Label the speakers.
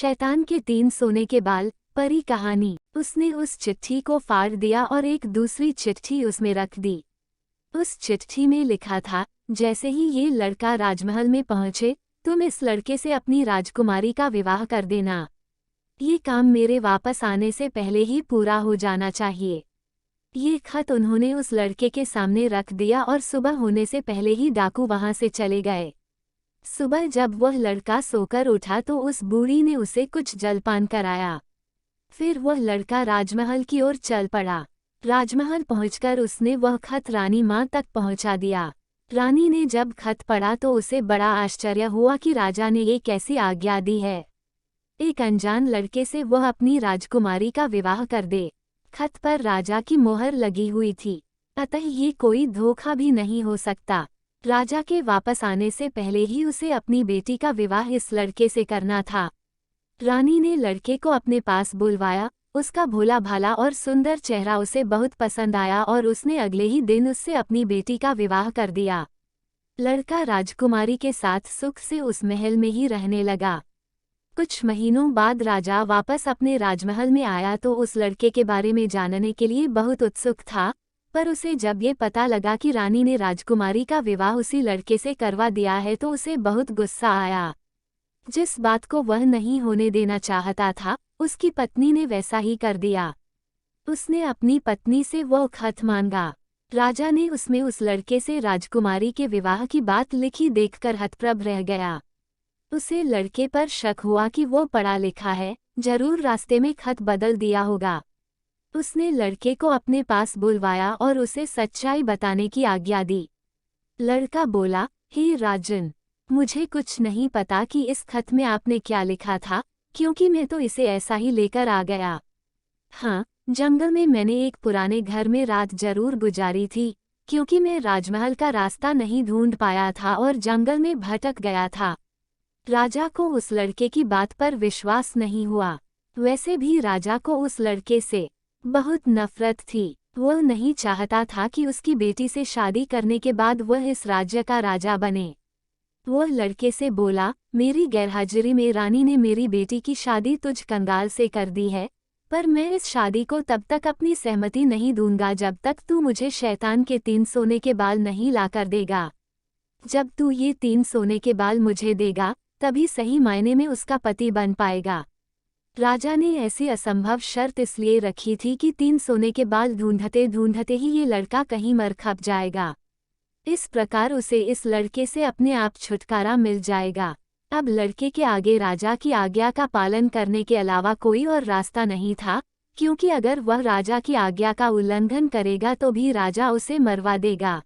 Speaker 1: शैतान के 3 सोने के बाल। परी कहानी। उसने उस चिट्ठी को फाड़ दिया और एक दूसरी चिट्ठी उसमें रख दी। उस चिट्ठी में लिखा था, जैसे ही ये लड़का राजमहल में पहुंचे, तुम इस लड़के से अपनी राजकुमारी का विवाह कर देना। ये काम मेरे वापस आने से पहले ही पूरा हो जाना चाहिए। ये खत उन्होंने उस लड़के के सामने रख दिया और सुबह होने से पहले ही डाकू वहां से चले गए। सुबह जब वह लड़का सोकर उठा तो उस बूढ़ी ने उसे कुछ जलपान कराया। फिर वह लड़का राजमहल की ओर चल पड़ा। राजमहल पहुंचकर उसने वह खत रानी मां तक पहुंचा दिया। रानी ने जब खत पढ़ा तो उसे बड़ा आश्चर्य हुआ कि राजा ने ये कैसी आज्ञा दी है। एक अनजान लड़के से वह अपनी राजकुमारी का विवाह कर दे। खत पर राजा की मोहर लगी हुई थी, अतः ये कोई धोखा भी नहीं हो सकता। राजा के वापस आने से पहले ही उसे अपनी बेटी का विवाह इस लड़के से करना था। रानी ने लड़के को अपने पास बुलवाया। उसका भोला भाला और सुंदर चेहरा उसे बहुत पसंद आया और उसने अगले ही दिन उससे अपनी बेटी का विवाह कर दिया। लड़का राजकुमारी के साथ सुख से उस महल में ही रहने लगा। कुछ महीनों बाद राजा वापस अपने राजमहल में आया तो उस लड़के के बारे में जानने के लिए बहुत उत्सुक था, पर उसे जब ये पता लगा कि रानी ने राजकुमारी का विवाह उसी लड़के से करवा दिया है तो उसे बहुत गुस्सा आया। जिस बात को वह नहीं होने देना चाहता था, उसकी पत्नी ने वैसा ही कर दिया। उसने अपनी पत्नी से वह खत मांगा। राजा ने उसमें उस लड़के से राजकुमारी के विवाह की बात लिखी देखकर हतप्रभ रह गया। उसे लड़के पर शक हुआ कि वो पढ़ा लिखा है, जरूर रास्ते में खत बदल दिया होगा। उसने लड़के को अपने पास बुलवाया और उसे सच्चाई बताने की आज्ञा दी। लड़का बोला, हे राजन, मुझे कुछ नहीं पता कि इस खत में आपने क्या लिखा था, क्योंकि मैं तो इसे ऐसा ही लेकर आ गया। हाँ, जंगल में मैंने एक पुराने घर में रात जरूर गुजारी थी, क्योंकि मैं राजमहल का रास्ता नहीं ढूंढ पाया था और जंगल में भटक गया था। राजा को उस लड़के की बात पर विश्वास नहीं हुआ। वैसे भी राजा को उस लड़के से बहुत नफरत थी। वह नहीं चाहता था कि उसकी बेटी से शादी करने के बाद वह इस राज्य का राजा बने। वह लड़के से बोला, मेरी गैरहाजिरी में रानी ने मेरी बेटी की शादी तुझ कंगाल से कर दी है, पर मैं इस शादी को तब तक अपनी सहमति नहीं दूंगा जब तक तू मुझे शैतान के 3 सोने के बाल नहीं लाकर देगा। जब तू ये 3 सोने के बाल मुझे देगा, तभी सही मायने में उसका पति बन पाएगा। राजा ने ऐसी असंभव शर्त इसलिए रखी थी कि 3 सोने के बाल ढूंढते ढूंढते ही ये लड़का कहीं मर खप जाएगा। इस प्रकार उसे इस लड़के से अपने आप छुटकारा मिल जाएगा। अब लड़के के आगे राजा की आज्ञा का पालन करने के अलावा कोई और रास्ता नहीं था, क्योंकि अगर वह राजा की आज्ञा का उल्लंघन करेगा तो भी राजा उसे मरवा देगा।